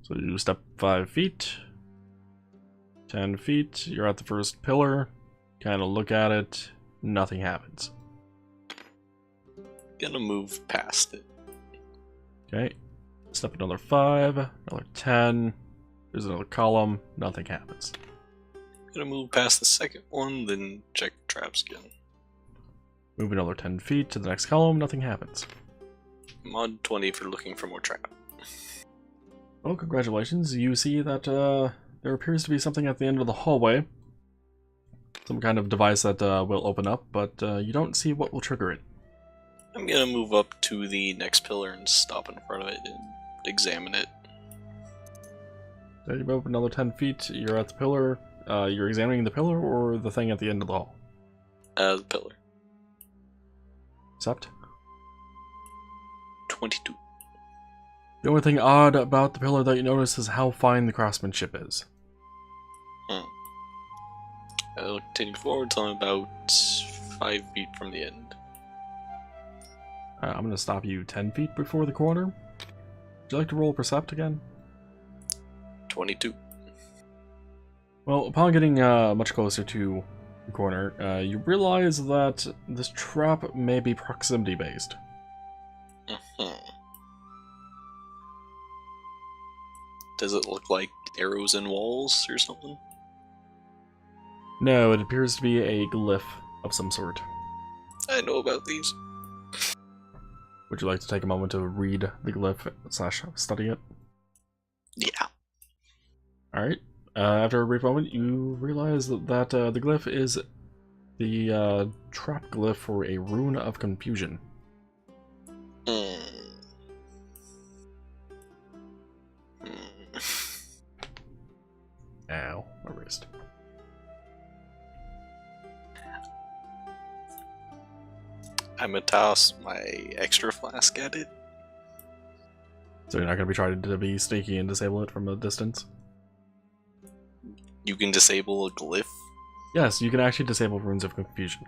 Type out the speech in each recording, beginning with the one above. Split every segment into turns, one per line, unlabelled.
So you step 5 feet, 10 feet, you're at the first pillar, kind of look at it, nothing happens.
Gonna move past it.
Okay, step another 5, another 10, there's another column, nothing happens.
Gonna move past the second one, then check traps again.
Move another 10 feet to the next column, nothing happens.
Mod 20 for looking for more trap.
Well, congratulations, you see that there appears to be something at the end of the hallway. Some kind of device that will open up, but you don't see what will trigger it.
I'm gonna move up to the next pillar and stop in front of it and examine it.
So you move another 10 feet, you're at the pillar. You're examining the pillar or the thing at the end of the hall?
The pillar.
Accept.
22.
The only thing odd about the pillar that you notice is how fine the craftsmanship is.
I'll continue forward till I'm about 5 feet from the end.
I'm going to stop you 10 feet before the corner. Would you like to roll Percept again?
22.
Well, upon getting much closer to the corner, you realize that this trap may be proximity based.
Does it look like arrows and walls or something?
No, it appears to be a glyph of some sort.
I know about these.
Would you like to take a moment to read the glyph / study it?
Yeah.
Alright. After a brief moment, you realize that the glyph is the trap glyph for a rune of confusion. Ow, my wrist.
I'm gonna toss my extra flask at it.
So you're not going to be trying to be sneaky and disable it from a distance?
You can disable a glyph?
Yes, you can actually disable runes of confusion.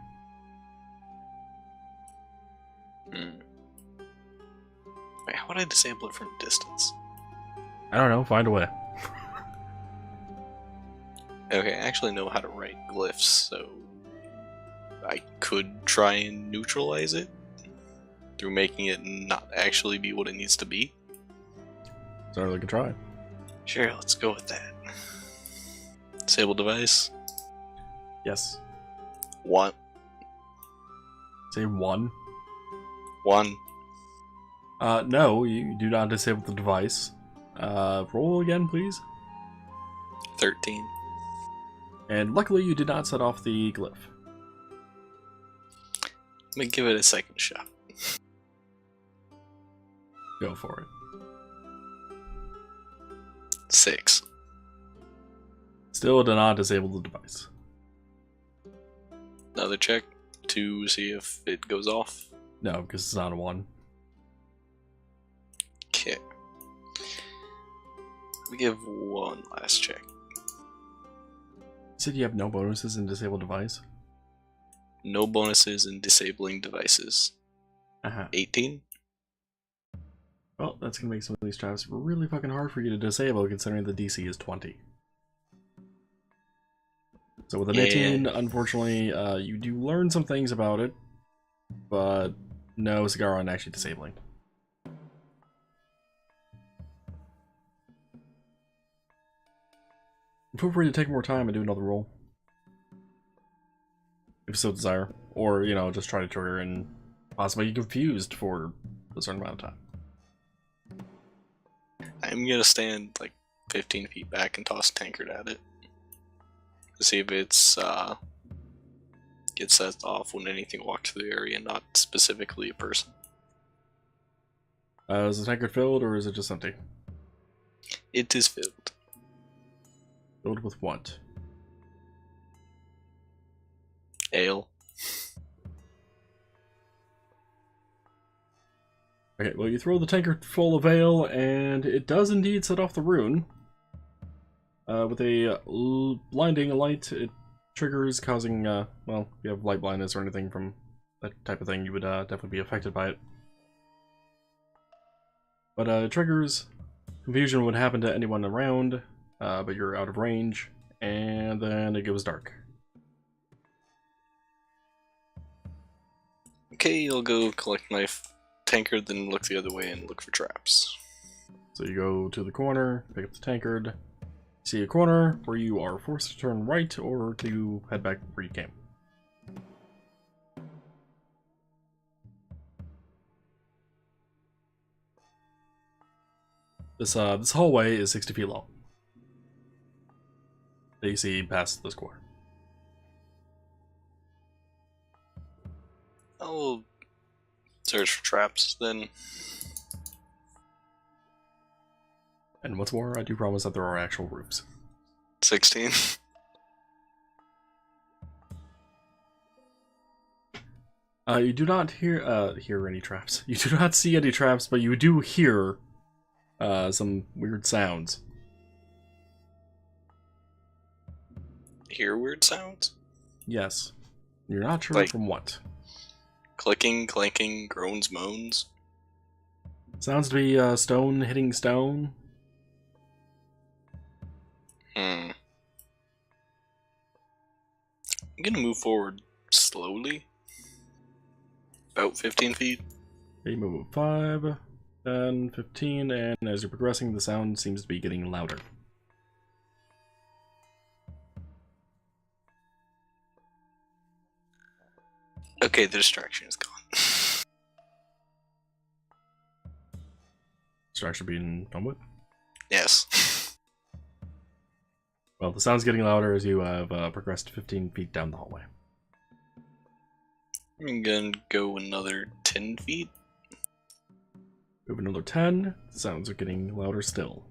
Wait, how would I disable it from a distance?
I don't know, find a way.
Okay, I actually know how to write glyphs, so I could try and neutralize it through making it not actually be what it needs to be.
Certainly can try.
Sure, let's go with that. Disable device.
Yes.
1.
Say 1.
1.
No, you do not disable the device. Roll again, please.
13.
And luckily you did not set off the glyph.
Let me give it a second shot.
Go for it.
6.
Still did not disable the device.
Another check to see if it goes off.
No, because it's not a 1.
Okay. Let me give one last check.
You said you have no bonuses in disable device?
No bonuses in disabling devices. 18?
Well, that's gonna make some of these traps really fucking hard for you to disable considering the DC is 20. So with an 18, unfortunately, you do learn some things about it, but no cigar on actually disabling. Feel free to take more time and do another roll. If you so desire. Or, you know, just try to trigger and possibly get confused for a certain amount of time.
I'm gonna stand like 15 feet back and toss Tankard at it. To see if it's gets set off when anything walks through the area, not specifically a person.
Is the tankard filled or is it just empty?
It is filled.
Filled with what?
Ale.
Okay, well you throw the tankard full of ale, and it does indeed set off the rune. With a blinding light, it triggers, causing, well, if you have light blindness or anything from that type of thing, you would definitely be affected by it. But it triggers Confusion would happen to anyone around, but you're out of range, and then it goes dark.
Okay, I'll go collect my tankard, then look the other way and look for traps.
So you go to the corner, pick up the tankard, see a corner where you are forced to turn right or to head back where you came. This hallway is 60 feet long that you see past this corner.
I'll search for traps then.
And what's more, I do promise that there are actual roofs.
16.
You do not hear any traps. You do not see any traps, but you do hear some weird sounds.
Hear weird sounds?
Yes. You're not sure
Like
from what.
Clicking, clanking, groans, moans.
Sounds to be stone hitting stone.
I'm gonna move forward slowly. About 15 feet.
You move 5, 10, 15, and as you're progressing, the sound seems to be getting louder.
Okay, the distraction is gone.
Distraction being done with?
Yes.
Well, the sound's getting louder as you have progressed 15 feet down the hallway.
I'm gonna go another 10 feet.
Move another 10, the sounds are getting louder still.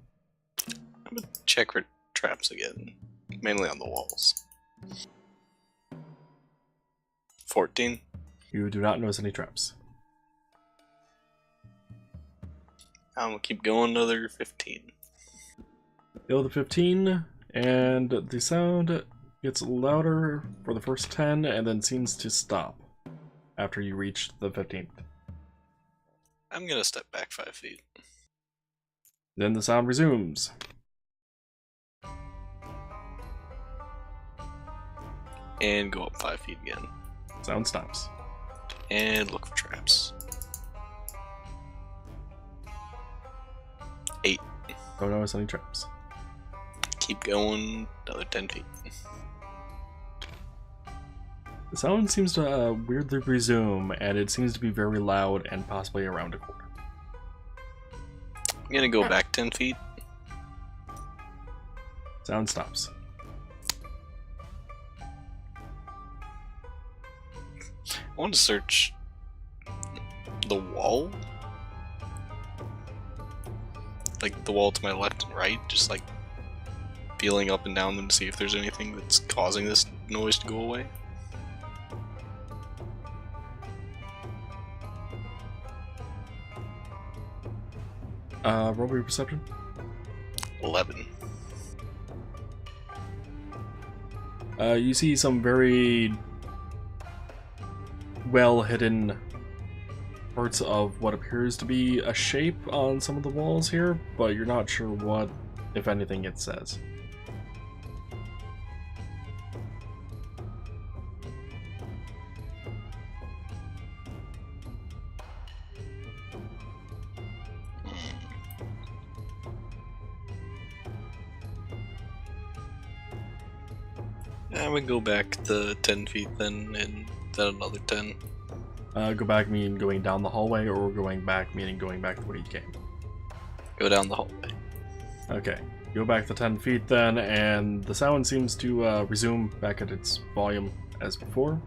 I'm gonna check for traps again. Mainly on the walls. 14.
You do not notice any traps.
I'm gonna keep going another 15.
Go to 15, and the sound gets louder for the first 10, and then seems to stop after you reach the 15th.
I'm gonna step back 5 feet.
Then the sound resumes.
And go up 5 feet again.
Sound stops.
And look for traps. 8.
Don't notice any traps.
Keep going another 10 feet.
The sound seems to weirdly resume, and it seems to be very loud and possibly around a corner.
I'm gonna go back 10 feet.
Sound stops.
I want to search the wall. Like the wall to my left and right, just like feeling up and down them to see if there's anything that's causing this noise to go away.
Roll your perception.
11.
You see some very well hidden parts of what appears to be a shape on some of the walls here, but you're not sure what, if anything, it says.
I would go back the 10 feet then, and then another 10.
Go back meaning going down the hallway, or going back meaning going back to where you came?
Go down the hallway.
Okay. Go back the 10 feet then, and the sound seems to resume back at its volume as before.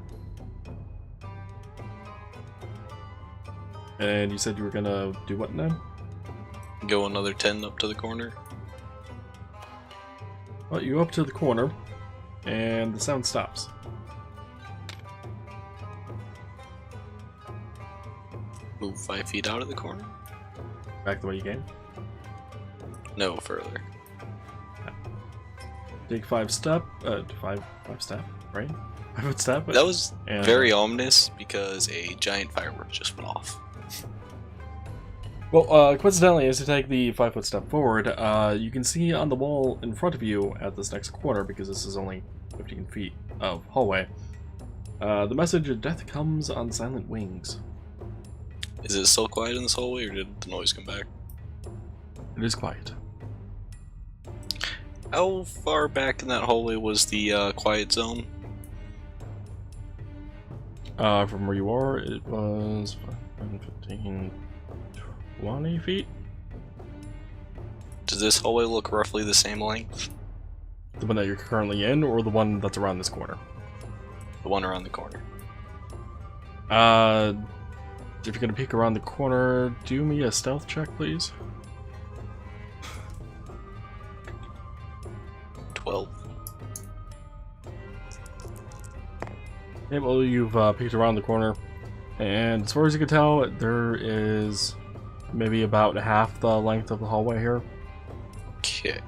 And you said you were gonna do what now?
Go another 10 up to the corner.
Well, you go up to the corner, and the sound stops.
Move 5 feet out of the corner.
Back the way you came.
No further.
Take 5 step, 5 step, right? 5 foot step.
That was
and,
very ominous because a giant firework just went off.
Well, coincidentally, as you take the 5-foot step forward, you can see on the wall in front of you at this next corner, because this is only 15 feet of hallway, the message, "Death comes on silent wings."
Is it still quiet in this hallway, or did the noise come back?
It is quiet.
How far back in that hallway was the quiet zone?
From where you are, it was 15, 20 feet?
Does this hallway look roughly the same length?
The one that you're currently in, or the one that's around this corner?
The one around the corner.
If you're gonna peek around the corner, do me a stealth check, please.
12.
Okay, well, you've peeked around the corner, and as far as you can tell, there is maybe about half the length of the hallway here.
Okay.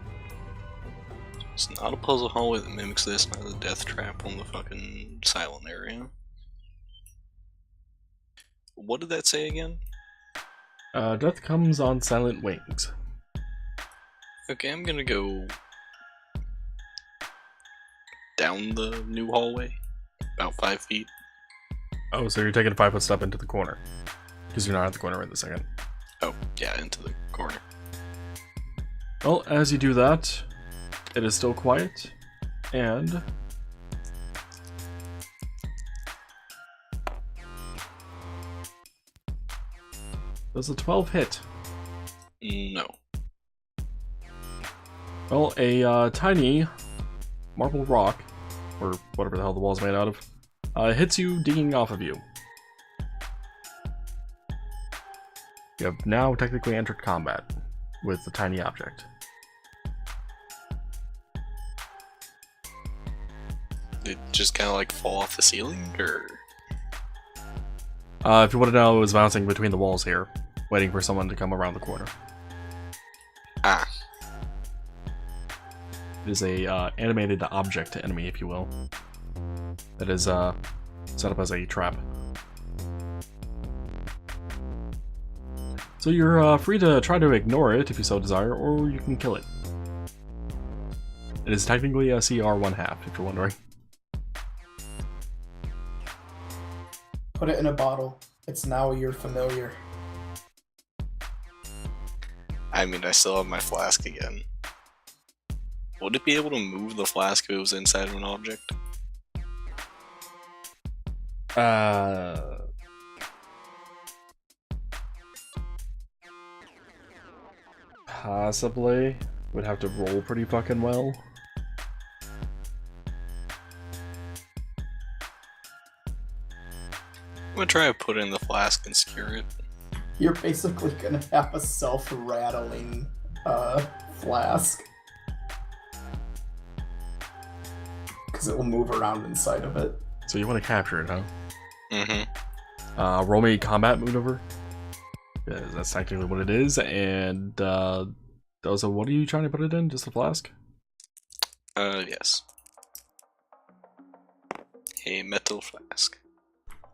It's not a puzzle hallway that mimics this, not the death trap on the fucking silent area. What did that say again?
Death comes on silent wings.
Okay, I'm gonna go down the new hallway, about 5 feet.
Oh, so you're taking a 5-foot step into the corner. Because you're not at the corner right this second.
Oh, yeah, into the corner.
Well, as you do that, it is still quiet, and does a 12 hit?
No.
Well, a tiny marble rock, or whatever the hell the wall's made out of, hits you, dinging off of you. You have now technically entered combat with the tiny object.
It just kind of like fall off the ceiling, or?
If you want to know, it was bouncing between the walls here, waiting for someone to come around the corner.
Ah.
It is a animated object enemy, if you will, that is set up as a trap. So you're free to try to ignore it if you so desire, or you can kill it. It is technically a CR 1/2, if you're wondering.
Put it in a bottle. It's now your familiar.
I mean, I still have my flask again. Would it be able to move the flask if it was inside of an object?
Possibly. Would have to roll pretty fucking well.
I'm gonna try to put it in the flask and secure it.
You're basically gonna have a self-rattling flask. Because it will move around inside of it.
So you want to capture it, huh?
Mm-hmm.
Roll me combat maneuver. Yeah, that's technically what it is, and so what are you trying to put it in? Just a flask?
Yes. A metal flask.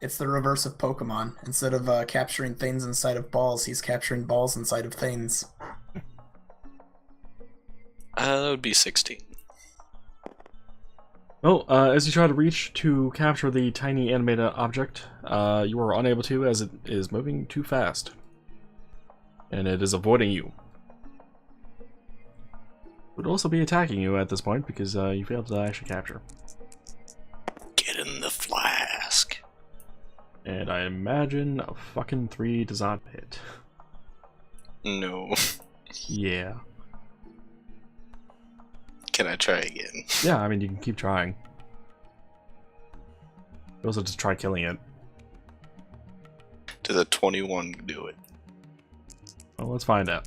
It's the reverse of Pokemon. Instead of capturing things inside of balls, he's capturing balls inside of things.
That would be 16.
Well, as you try to reach to capture the tiny animated object, you are unable to, as it is moving too fast. And it is avoiding you. It would also be attacking you at this point, because you failed to actually capture.
Get in the flask.
And I imagine a fucking 3 does not hit.
No.
Yeah.
Can I try again?
Yeah, I mean, you can keep trying. You also just try killing it.
Does a 21 do it?
Well, let's find out.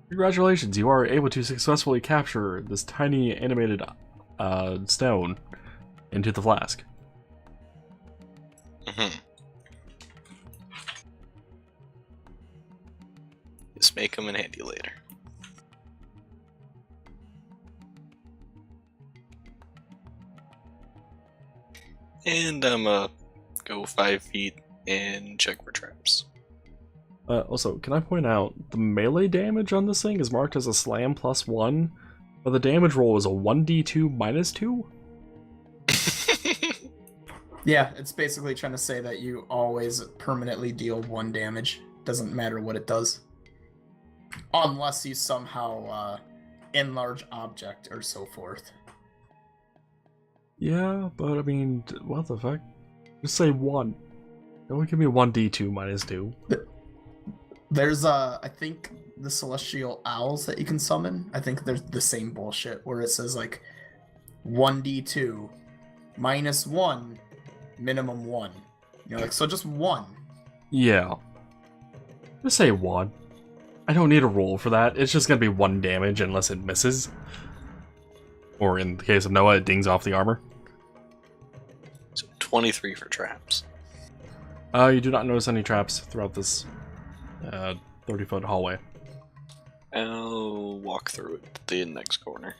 Congratulations, you are able to successfully capture this tiny animated stone into the flask.
Mm-hmm. Just make them in handy later. And I'm go 5 feet and check for traps.
Also, can I point out, the melee damage on this thing is marked as a slam +1, but the damage roll is a 1d2 -2?
Yeah, it's basically trying to say that you always permanently deal 1 damage. Doesn't matter what it does. Unless you somehow enlarge object or so forth.
Yeah, but I mean, what the fuck? Just say 1. Don't give me 1d2 -2.
There's I think the celestial owls that you can summon. I think there's the same bullshit where it says like 1d2 -1 minimum 1. You know, like, so just 1.
Yeah. Just say 1. I don't need a roll for that. It's just gonna be 1 damage unless it misses. Or in the case of Noah, it dings off the armor.
So 23 for traps.
You do not notice any traps throughout this 30-foot hallway.
I'll walk through it to the next corner.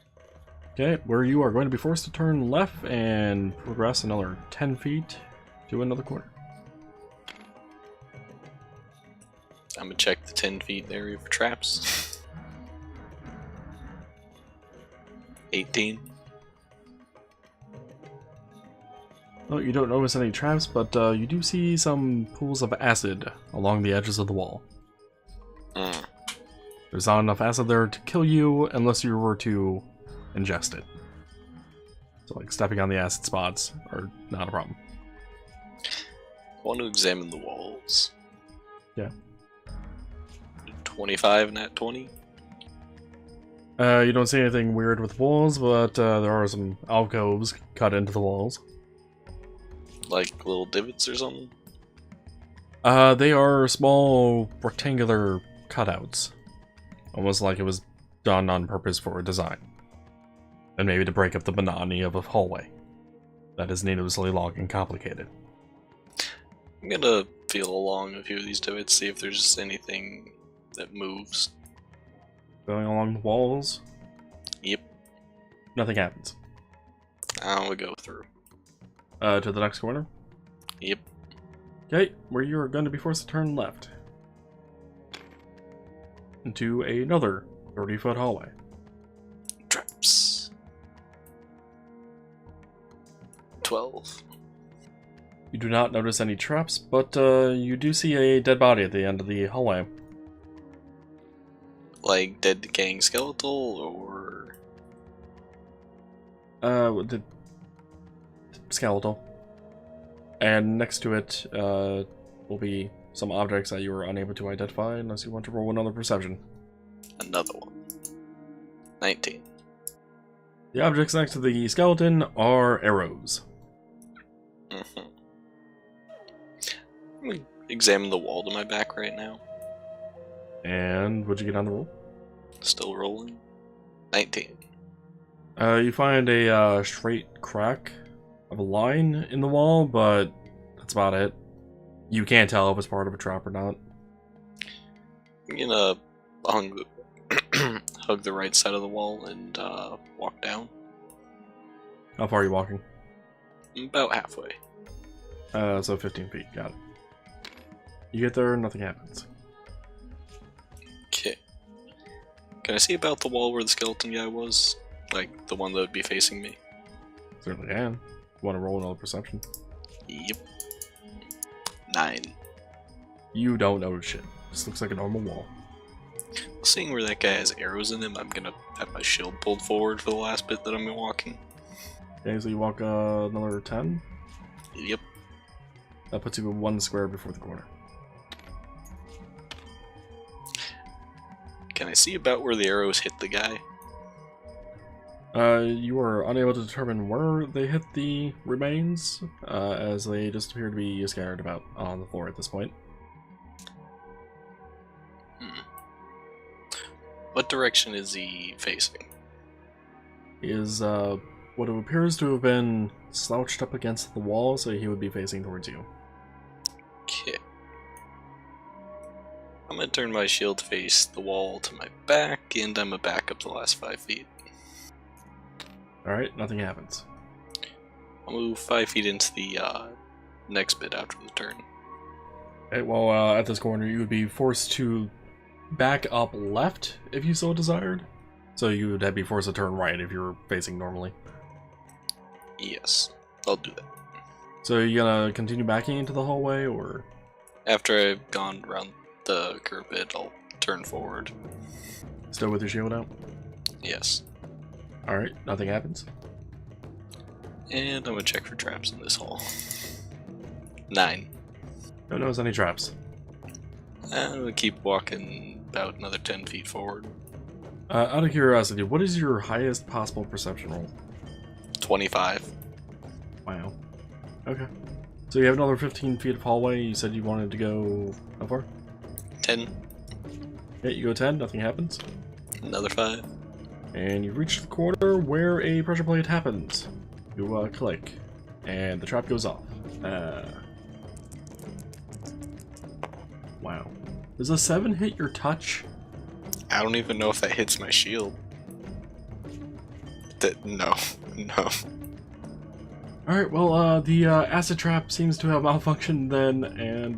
Okay, where you are going to be forced to turn left and progress another 10 feet to another corner.
I'm gonna check the 10 feet area for traps. 18.
Well, you don't notice any traps, but you do see some pools of acid along the edges of the wall. There's not enough acid there to kill you unless you were to ingest it. So, like, stepping on the acid spots are not a problem.
I want to examine the walls.
Yeah.
25 and at 20.
You don't see anything weird with walls, but there are some alcoves cut into the walls.
Like little divots or something?
They are small rectangular cutouts. Almost like it was done on purpose for a design. And maybe to break up the monotony of a hallway that is needlessly long and complicated.
I'm gonna feel along a few of these divots, see if there's anything that moves.
Going along the walls.
Yep.
Nothing happens.
I'll go through.
To the next corner.
Yep.
Okay, where you are going to be forced to turn left. Into another 30-foot hallway.
Traps. 12.
You do not notice any traps, but you do see a dead body at the end of the hallway.
Like dead decaying skeletal, or
The skeletal. And next to it will be some objects that you are unable to identify unless you want to roll another perception.
another one. 19.
The objects next to the skeleton are arrows.
I'm gonna examine the wall to my back right now.
And what'd you get on the roll?
Still rolling. 19.
You find a straight crack of a line in the wall, but that's about it. You can't tell if it's part of a trap or not.
I'm gonna hug the right side of the wall and walk down.
How far are you walking?
About halfway.
So 15 feet, got it. You get there, nothing happens.
Okay. Can I see about the wall where the skeleton guy was? Like, the one that would be facing me?
Certainly can. Want to roll another perception?
Yep. 9.
You don't notice shit. This looks like a normal wall.
Seeing where that guy has arrows in him, I'm gonna have my shield pulled forward for the last bit that I'm walking.
Okay, so you walk another 10.
Yep.
That puts you in 1 square before the corner.
Can I see about where the arrows hit the guy?
You are unable to determine where they hit the remains, as they just appear to be scattered about on the floor at this point.
What direction is he facing?
He is, what appears to have been slouched up against the wall, so he would be facing towards you.
Okay. I'm gonna turn my shield to face the wall to my back, and I'm gonna back up the last 5 feet.
Alright, nothing happens.
I'll move 5 feet into the next bit after the turn.
Okay, well, at this corner, you would be forced to back up left if you so desired. So you would be forced to turn right if you were facing normally.
Yes, I'll do that.
So you gonna continue backing into the hallway, or?
After I've gone around the curb bit, I'll turn forward.
Still with your shield out?
Yes.
Alright, nothing happens.
And I'm gonna check for traps in this hall. 9.
Don't notice any traps.
I'm gonna keep walking about another 10 feet forward.
Out of curiosity, what is your highest possible perception roll?
25.
Wow. Okay. So you have another 15 feet of hallway. You said you wanted to go how far?
10.
Yeah, you go 10, nothing happens.
Another 5.
And you reach the corner where a pressure plate happens. You click, and the trap goes off. Wow. Does a 7 hit your touch?
I don't even know if that hits my shield. No. No.
Alright, well, the acid trap seems to have malfunctioned then, and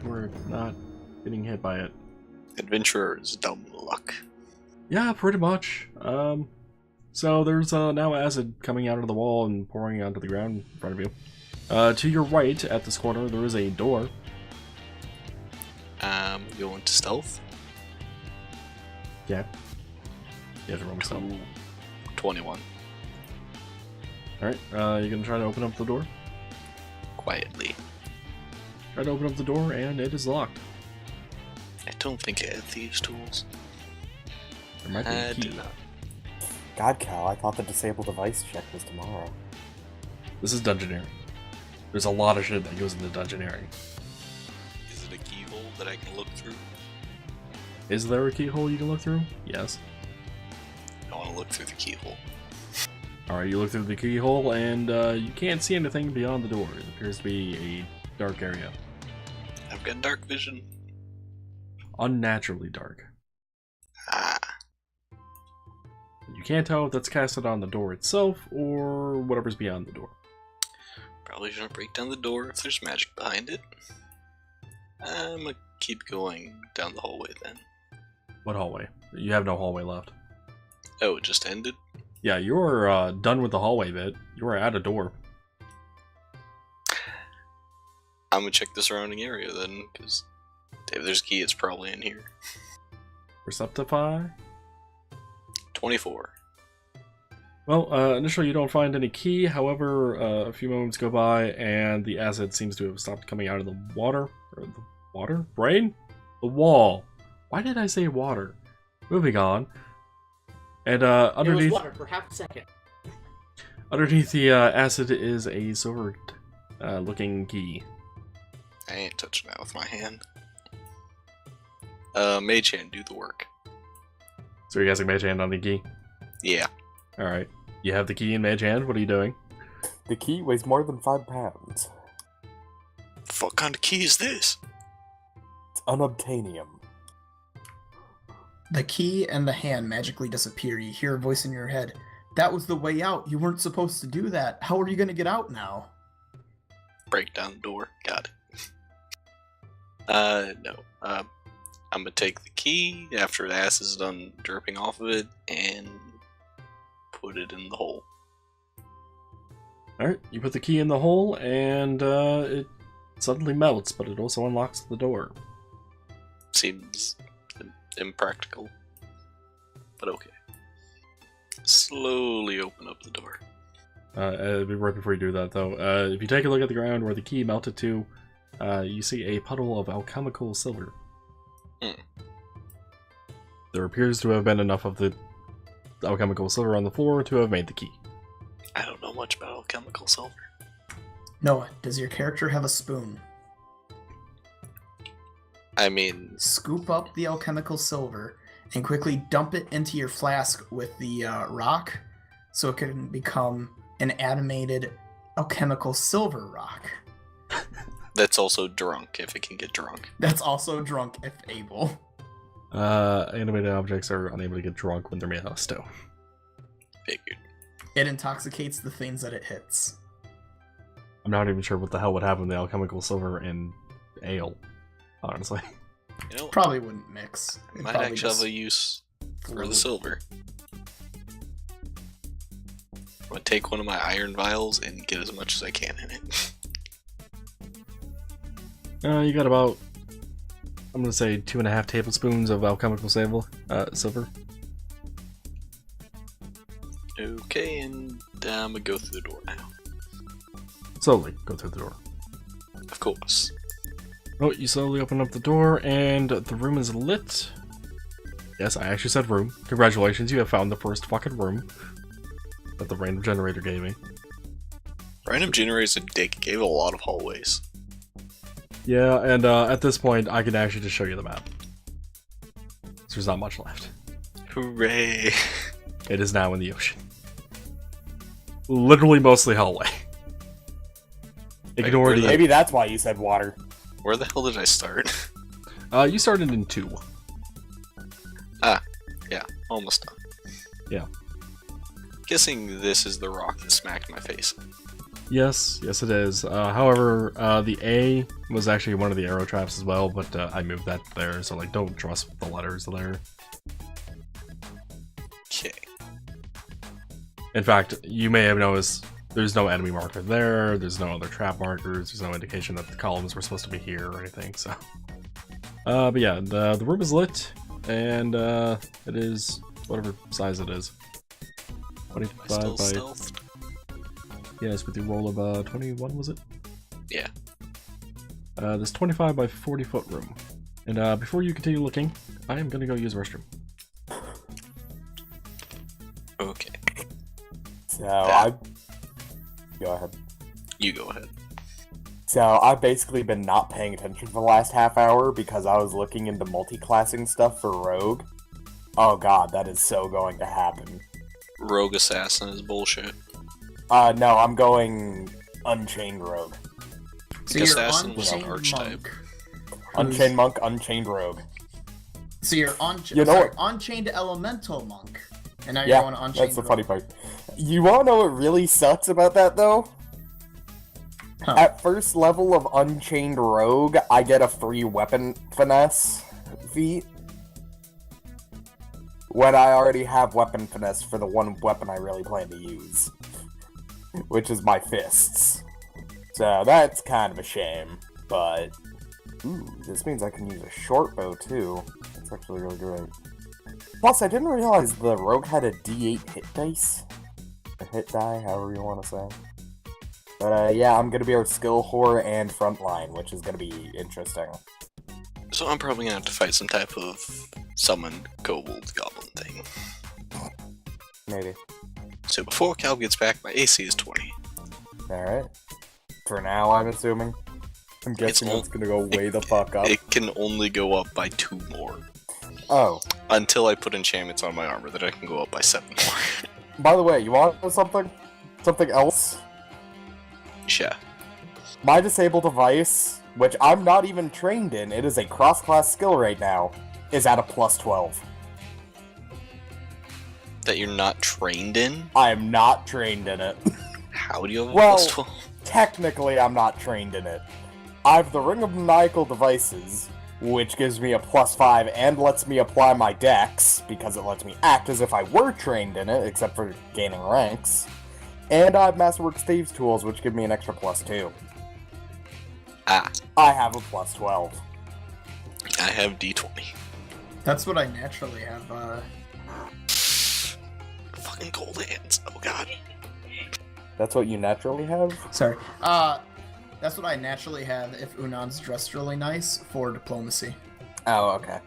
we're not getting hit by it.
Adventurer's dumb luck.
Yeah, pretty much. So there's now acid coming out of the wall and pouring onto the ground in front of you. To your right, at this corner, there is a door.
Going to stealth.
Yeah. You have to roll stealth.
21.
Alright, you're gonna try to open up the door?
Quietly.
Try to open up the door, and it is locked.
I don't think I had thieves' tools.
There might be a
I
key.
did not.
God, Cal, I thought the disable device check was tomorrow.
This is dungeoneering. There's a lot of shit that goes into dungeoneering.
Is it a keyhole that I can look through?
Is there a keyhole you can look through? Yes.
I want to look through the keyhole.
Alright, you look through the keyhole, and you can't see anything beyond the door. It appears to be a dark area.
I've got dark vision.
Unnaturally dark.
Ah.
You can't tell if that's casted on the door itself, or whatever's beyond the door.
Probably shouldn't break down the door if there's magic behind it. I'm gonna keep going down the hallway then.
What hallway? You have no hallway left.
Oh, it just ended?
Yeah, you're done with the hallway bit. You're at a door.
I'm gonna check the surrounding area then, because if there's a key, it's probably in here.
Perceptify?
24.
Well, initially you don't find any key, however, a few moments go by and the acid seems to have stopped coming out of the water. Or the water? Brain? The wall. Why did I say water? Moving on. And underneath,
It was water for half a second.
underneath the acid is a silver looking key.
I ain't touching that with my hand. Mage hand, do the work.
So you guys can mage hand on the key?
Yeah.
Alright. You have the key in mage hand, what are you doing?
The key weighs more than 5 pounds.
What kind of key is this?
It's unobtainium.
The key and the hand magically disappear. You hear a voice in your head. That was the way out. You weren't supposed to do that. How are you going to get out now?
Break down the door. Got it. No. I'm gonna take the key after the acid is done dripping off of it and put it in the hole.
Alright, you put the key in the hole and it suddenly melts, but it also unlocks the door.
Seems impractical, but okay. Slowly open up the door.
Right before you do that, though, if you take a look at the ground where the key melted to, you see a puddle of alchemical silver. There appears to have been enough of the alchemical silver on the floor to have made the key.
I don't know much about alchemical silver.
Noah, does your character have a spoon?
I mean,
Scoop up the alchemical silver and quickly dump it into your flask with the rock so it can become an animated alchemical silver rock.
that's also drunk if it can get drunk.
That's also drunk if able.
Animated objects are unable to get drunk when they're made out of stone.
Figured.
It intoxicates the things that it hits.
I'm not even sure what the hell would happen with the alchemical silver and ale, honestly.
You know,
Probably wouldn't mix. It'd
might
probably
actually have
just
a use for the
float.
silver. I'm gonna take one of my iron vials and get as much as I can in it.
You got about, I'm gonna say 2.5 tablespoons of alchemical silver.
Okay, and I'm gonna go through the door now.
Slowly go through the door.
Of course.
Oh, you slowly open up the door, and the room is lit. Yes, I actually said room. Congratulations, you have found the first fucking room that the random generator gave me.
Random generator's a dick. It gave a lot of hallways.
Yeah, and at this point, I can actually just show you the map. There's not much left.
Hooray!
It is now in the ocean. Literally mostly hallway. Ignore
where
the...
Maybe that's why you said water.
Where the hell did I start?
You started in 2.
Yeah, almost done.
Yeah.
Guessing this is the rock that smacked my face.
Yes, yes it is. However, the A was actually one of the arrow traps as well, but I moved that there, so like don't trust the letters there.
Okay.
In fact, you may have noticed there's no enemy marker there, there's no other trap markers, there's no indication that the columns were supposed to be here or anything, so... but yeah, the room is lit, and it is whatever size it is.
Am I
25
still
by...
stealthed?
Yes, with your roll of 21, was it?
Yeah.
This 25 by 40 foot room. And before you continue looking, I am gonna go use the restroom.
Okay.
So
That-
Go ahead.
You go ahead.
So I've basically been not paying attention for the last half hour because I was looking into multi-classing stuff for Rogue. Oh god, that is so going to happen.
Rogue Assassin is bullshit.
No, I'm going Unchained Rogue.
So you're
Assassin was an
Unchained
archetype.
Monk.
Unchained Monk, Unchained Rogue.
So you're
You know what?
Unchained Elemental Monk. And now you're
Yeah,
going Unchained
that's the funny
Rogue.
part. You wanna know what really sucks about that, though?
Huh.
At first level of Unchained Rogue, I get a free weapon finesse feat. When I already have weapon finesse for the one weapon I really plan to use. Which is my fists. So that's kind of a shame, but... Ooh, this means I can use a short bow too. That's actually really great. Plus, I didn't realize the rogue had a D8 hit dice. Or hit die, however you want to say. But yeah, I'm gonna be our skill whore and frontline, which is gonna be interesting.
So I'm probably gonna have to fight some type of summon kobold goblin thing.
Maybe.
So before Cal gets back, my AC is 20.
Alright. For now, I'm assuming. I'm guessing
It's
it's gonna go way the fuck up.
It can only go up by 2 more.
Oh.
Until I put enchantments on my armor, that I can go up by 7 more.
By the way, you want to know something? Something else?
Yeah.
My disabled device, which I'm not even trained in, it is a cross-class skill right now, is at a plus 12.
That you're not trained in?
I am not trained in it.
How do you have a
Well-
plus 12?
Technically, I'm not trained in it. I have the Ring of Maniacal Devices, which gives me a plus 5 and lets me apply my dex, because it lets me act as if I were trained in it, except for gaining ranks. And I have Masterworks Thieves Tools, which give me an extra plus 2.
Ah,
I have a plus 12.
I have D20.
That's what I naturally have.
Fucking cold hands. Oh god.
That's what you naturally have?
Sorry. That's what I naturally have if Unaan's dressed really nice for diplomacy.
Oh, okay.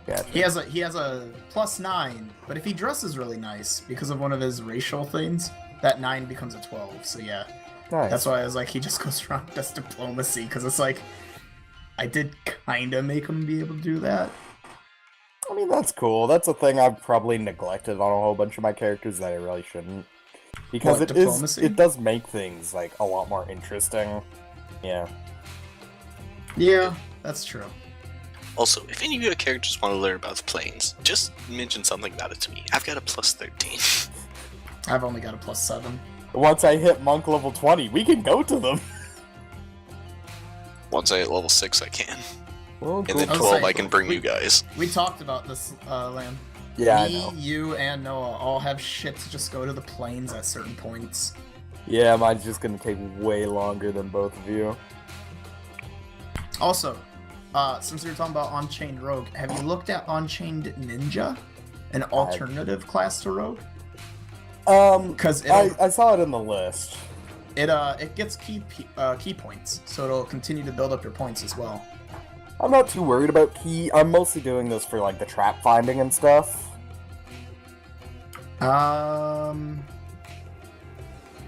Gotcha.
He has a plus 9, but if he dresses really nice because of one of his racial things, that 9 becomes a 12. So yeah,
Nice.
that's why I was like, he just goes around does diplomacy because it's like I did kind of make him be able to do that.
I mean, that's cool. That's a thing I've probably neglected on a whole bunch of my characters that I really shouldn't. Because
What,
it is,
diplomacy?
it does make things, like, a lot more interesting. Yeah.
Yeah, that's true.
Also, if any of your characters want to learn about the planes, just mention something about it to me. I've got a plus 13.
I've only got a plus 7.
Once I hit monk level 20, we can go to them.
Once I hit level 6, I can.
Well,
And
cool.
then
I was
12,
saying,
I can bring you guys.
We talked about this, Lamb.
Yeah, I
Me,
know.
you, and Noah all have shit to just go to the plains at certain points.
Yeah, mine's just gonna take way longer than both of you.
Also, since we were talking about Unchained Rogue, have you looked at Unchained Ninja? An alternative class to Rogue? Because
I saw it in the list.
it gets key points, so it'll continue to build up your points as well.
I'm not too worried about key. I'm mostly doing this for like the trap finding and stuff.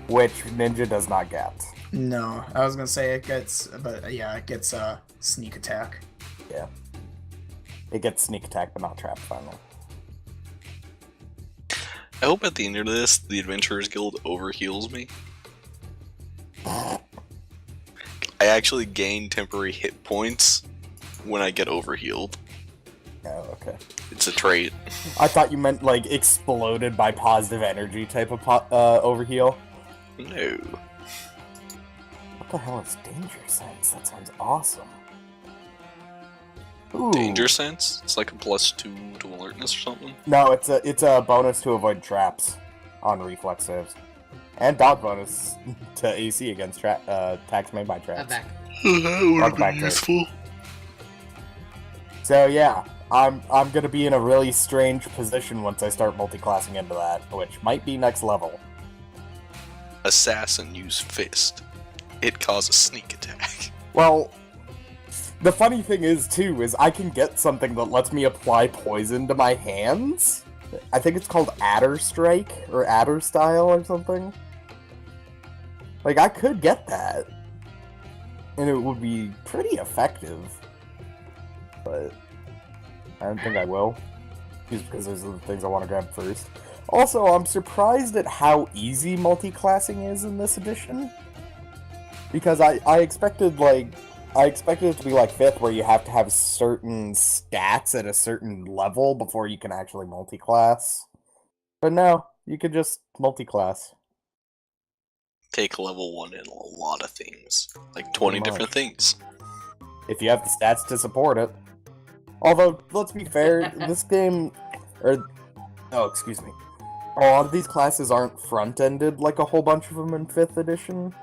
Which Ninja does not get.
No, I was gonna say it gets, but yeah, it gets sneak attack.
Yeah. It gets sneak attack, but not trap finding.
I hope at the end of this, the Adventurers Guild overheals me. I actually gain temporary hit points when I get overhealed.
Oh, okay.
It's a trait.
I thought you meant like exploded by positive energy type of overheal.
No.
What the hell is Danger Sense? That sounds awesome. Ooh.
Danger sense? It's like a +2 to alertness or something?
No, it's a bonus to avoid traps on reflex saves. And dodge bonus to AC against attacks made by
I'm
traps.
back.
That
would be useful. So yeah, I'm gonna be in a really strange position once I start multi-classing into that, which might be next level.
Assassin use fist. It causes sneak attack.
Well, the funny thing is too, is I can get something that lets me apply poison to my hands. I think it's called Adder Strike, or Adder Style or something. Like, I could get that. And it would be pretty effective. But I don't think I will. Just because those are the things I want to grab first. Also, I'm surprised at how easy multi-classing is in this edition. Because I expected, like, it to be like 5th, where you have to have certain stats at a certain level before you can actually multi-class. But no, you could just multi-class.
Take level 1 in a lot of things. Like 20
Pretty
different
much.
things.
If you have the stats to support it. Although, let's be fair, this game... excuse me. A lot of these classes aren't front-ended like a whole bunch of them in 5th edition.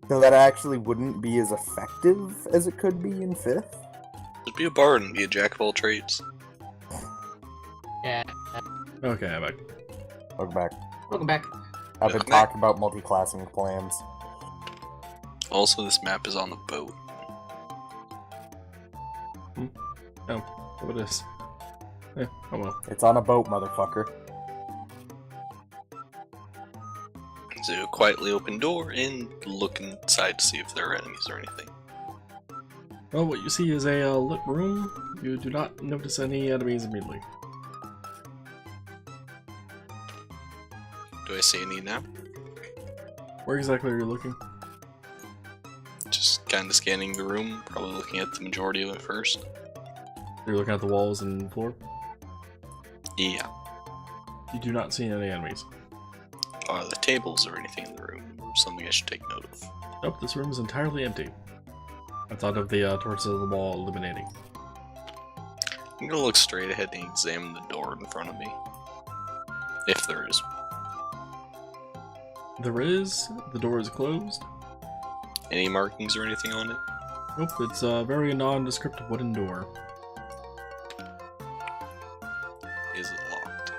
So that actually wouldn't be as effective as it could be in 5th.
Just be a bard and be a jack of all trades.
Yeah.
Okay, I'm back.
Welcome back.
Welcome back.
I've been
Welcome back.
talking about multi-classing plans.
Also, this map is on the boat.
Oh, what is? Eh, oh well.
It's on a boat, motherfucker.
So quietly open door and look inside to see if there are enemies or anything.
Well, what you see is a lit room. You do not notice any enemies immediately.
Do I see any now?
Where exactly are you looking?
Just kind of scanning the room, probably looking at the majority of it first.
You're looking at the walls and floor.
Yeah.
You do not see any enemies.
Are there tables or anything in the room? Something I should take note of.
Nope, this room is entirely empty. I thought of the torches of the wall illuminating.
I'm gonna look straight ahead and examine the door in front of me. If there is.
There is. The door is closed.
Any markings or anything on it?
Nope, it's a very nondescript wooden door.
Is it locked?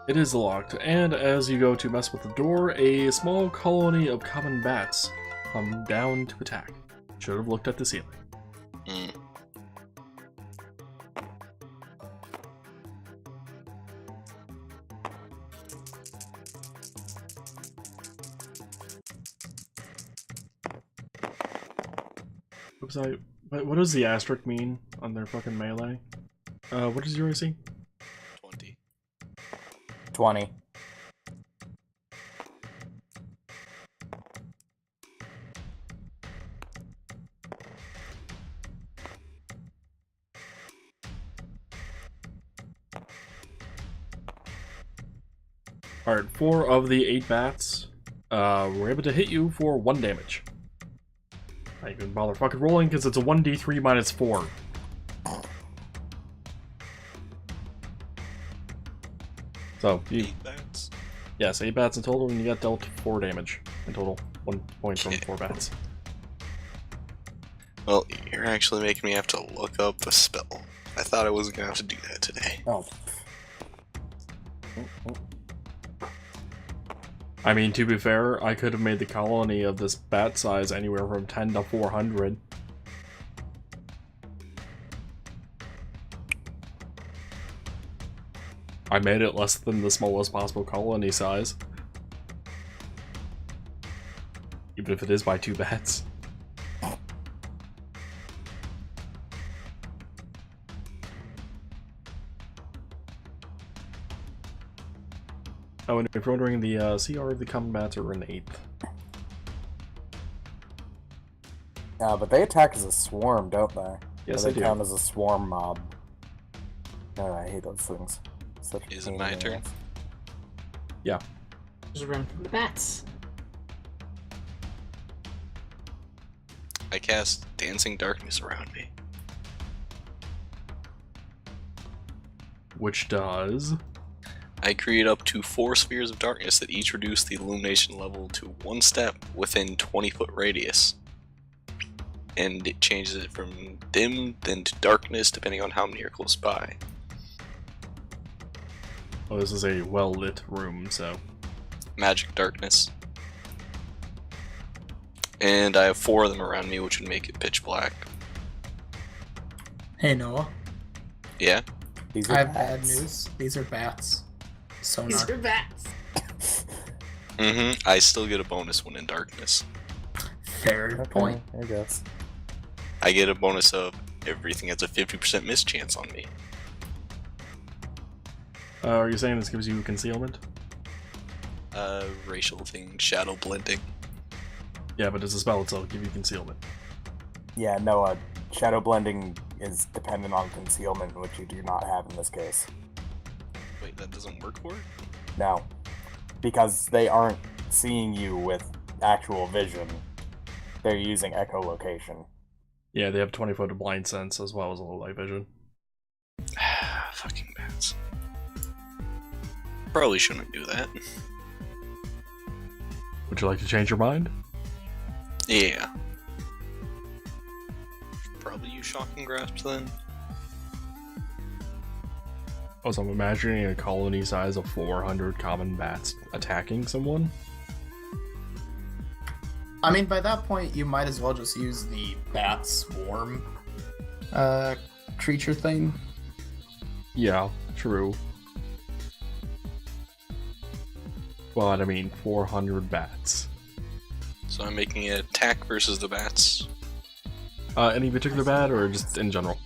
It is locked, and as you go to mess with the door, a small colony of common bats come down to attack. Should have looked at the ceiling.
Hmm.
Oops, what does the asterisk mean on their fucking melee? What is your AC?
20.
20.
Alright, 4 of the 8 bats were able to hit you for 1 damage. I can bother fucking rolling because it's a 1d3 minus 4. So, you,
8 bats.
yes, 8 bats in total, and you got dealt 4 damage in total. 1 point from 4 bats.
Well, you're actually making me have to look up the spell. I thought I wasn't gonna have to do that today.
Oh.
I mean, to be fair, I could have made the colony of this bat size anywhere from 10 to 400. I made it less than the smallest possible colony size. Even if it is by 2 bats. Oh, and if you're wondering, the CR of the common bats are in 8th.
But they attack as a swarm, don't they?
Yes,
Or
they do.
count as a swarm mob. Oh, I hate those things. Such a
Is it
pain
my
in the
turn?
ass.
Just run from the bats.
I cast Dancing Darkness around me.
Which does...
I create up to 4 spheres of darkness that each reduce the illumination level to 1 step within 20-foot radius. And it changes it from dim, then to darkness, depending on how many are close by.
Oh, this is a well-lit room, so...
Magic darkness. And I have 4 of them around me, which would make it pitch black.
Hey Noah,
Yeah?
These
I
are
have bad
bats.
news. These are bats. Sonar.
These are bats.
I still get a bonus when in darkness.
Fair
Okay,
point.
I guess.
I get a bonus of everything has a 50% miss chance on me.
Are you saying this gives you concealment?
Racial thing, shadow blending.
Yeah, but does the spell itself give you concealment?
Yeah, no, shadow blending is dependent on concealment, which you do not have in this case.
Wait, that doesn't work for it?
No. Because they aren't seeing you with actual vision. They're using echolocation.
Yeah, they have 20-foot of blind sense as well as a low light vision.
Fucking bats. Probably shouldn't do that.
Would you like to change your mind?
Yeah. Should probably use Shocking Grasp then.
Oh, so I'm imagining a colony size of 400 common bats attacking someone?
I mean, by that point, you might as well just use the bat swarm creature thing.
Yeah, true. But, I mean, 400 bats.
So I'm making it attack versus the bats.
Any particular bat, or just in general?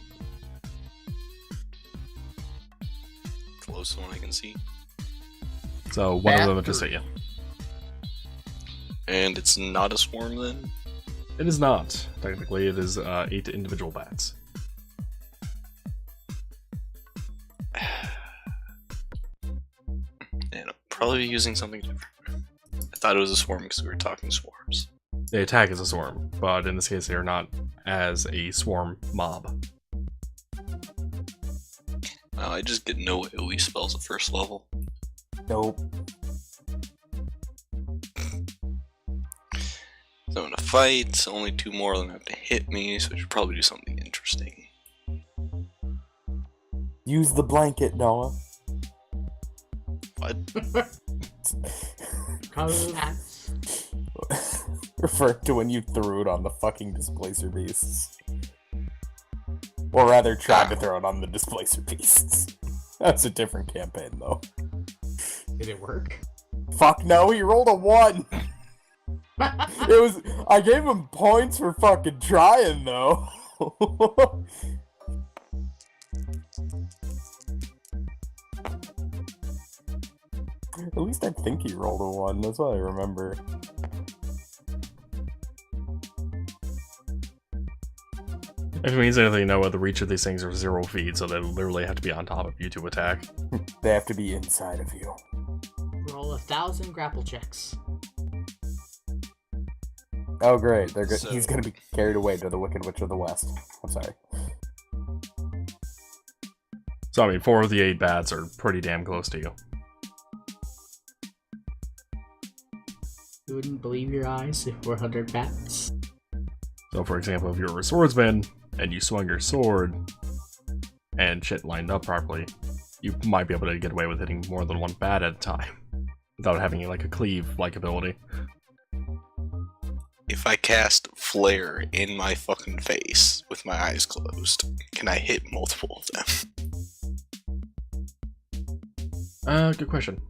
Close one I can see.
So, one
Bat
of them will just
or-
hit you.
And it's not a swarm then?
It is not. Technically, it is 8 individual bats.
And I'll probably be using something different. I thought it was a swarm because we were talking swarms.
They attack as a swarm, but in this case, they are not as a swarm mob.
I just get no AoE spells at first level.
Nope.
So in a fight, only 2 more of them have to hit me, so I should probably do something interesting.
Use the blanket, Noah.
What?
Cause bats.
Referring to when you threw it on the fucking displacer beasts. Or rather, tried to throw it on the displacer beasts. That's a different campaign, though.
Did it work?
Fuck no, he rolled a 1! It was. I gave him points for fucking trying, though. At least I think he rolled a 1. That's what I remember.
If it means anything, no, the reach of these things are 0 feet, so they literally have to be on top of you to attack.
They have to be inside of you.
Roll 1,000 grapple checks.
Oh, great. They're good.
So-
He's gonna be carried away to the Wicked Witch of the West. I'm sorry.
So, I mean, 4 of the 8 bats are pretty damn close to you.
You wouldn't believe your eyes if 400 bats.
So, for example, if you were a swordsman and you swung your sword and shit lined up properly, you might be able to get away with hitting more than 1 bat at a time without having like a cleave-like ability.
If I cast Flare in my fucking face with my eyes closed, can I hit multiple of them?
Good question.